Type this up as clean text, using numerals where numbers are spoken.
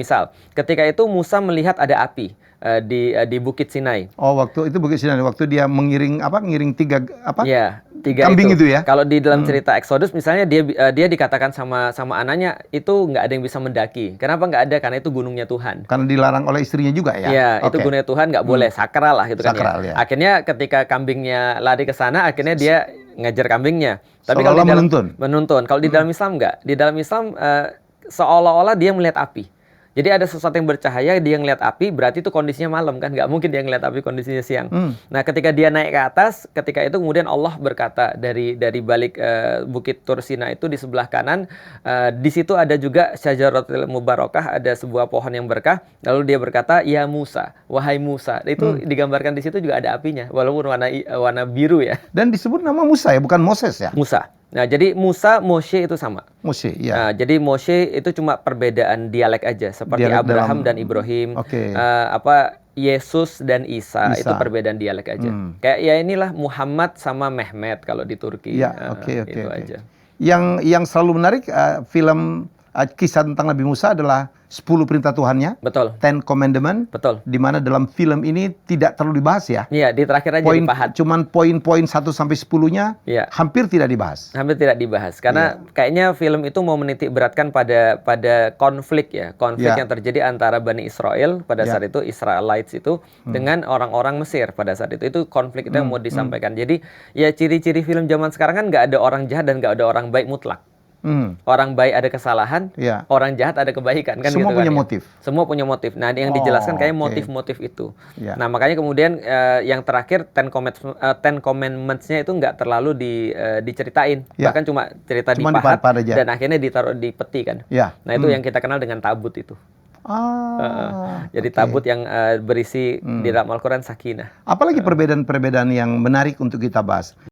Misal, ketika itu Musa melihat ada api di Bukit Sinai. Oh, waktu itu Bukit Sinai, waktu dia mengiring ngiring tiga Ya, tiga kambing itu ya? Kalau di dalam cerita Exodus misalnya dia dikatakan sama anaknya itu nggak ada yang bisa mendaki. Kenapa nggak ada? Karena itu gunungnya Tuhan. Karena dilarang oleh istrinya juga ya? Iya, itu gunungnya Tuhan, nggak boleh, sakral lah gitu Sakral, kan ya. ya. Akhirnya ketika kambingnya lari ke sana, akhirnya dia ngejar kambingnya. Tapi kalau di dalam menuntun. Kalau di dalam Islam nggak. Di dalam Islam seolah-olah dia melihat api. Jadi ada sesuatu yang bercahaya, dia ngeliat api, berarti itu kondisinya malam kan, nggak mungkin dia ngeliat api kondisinya siang. Nah, ketika dia naik ke atas, ketika itu kemudian Allah berkata dari balik Bukit Tur Sina itu di sebelah kanan, di situ ada juga Syajaratul Mubarakah, ada sebuah pohon yang berkah. Lalu dia berkata, ya Musa, wahai Musa. Itu digambarkan di situ juga ada apinya, walaupun warna biru ya. Dan disebut nama Musa ya, bukan Moses ya? Musa. Nah, jadi Musa, Moshe itu sama. Moshe, ya. Nah, jadi Moshe itu cuma perbedaan dialek aja, seperti dialek Abraham dan Ibrahim. Yesus dan Isa itu perbedaan dialek aja. Kayak ya inilah Muhammad sama Mehmet kalau di Turki. Ya, itu aja. Yang selalu menarik film kisah tentang Nabi Musa adalah 10 perintah Tuhannya. Betul. 10 Commandment. Betul. Di mana dalam film ini tidak terlalu dibahas ya. Iya, di terakhir aja dipahat. Cuman poin-poin 1 sampai 10-nya hampir tidak dibahas. Hampir tidak dibahas karena kayaknya film itu mau menitik beratkan pada konflik ya. Konflik yang terjadi antara Bani Israel pada saat itu, Israelites itu dengan orang-orang Mesir pada saat itu. Itu konflik itu yang mau disampaikan. Jadi ya ciri-ciri film zaman sekarang kan nggak ada orang jahat dan nggak ada orang baik mutlak. Orang baik ada kesalahan, orang jahat ada kebaikan kan. Semua gitu punya kan, motif. Semua punya motif. Nah, yang dijelaskan kayak motif-motif itu. Nah, makanya kemudian yang terakhir Ten Commandments-nya itu nggak terlalu diceritain. Bahkan cuma cerita dipahat dan akhirnya ditaruh di peti kan. Nah, itu yang kita kenal dengan tabut itu. Jadi tabut yang berisi di dalam Al-Quran sakinah. Apalagi perbedaan-perbedaan yang menarik untuk kita bahas.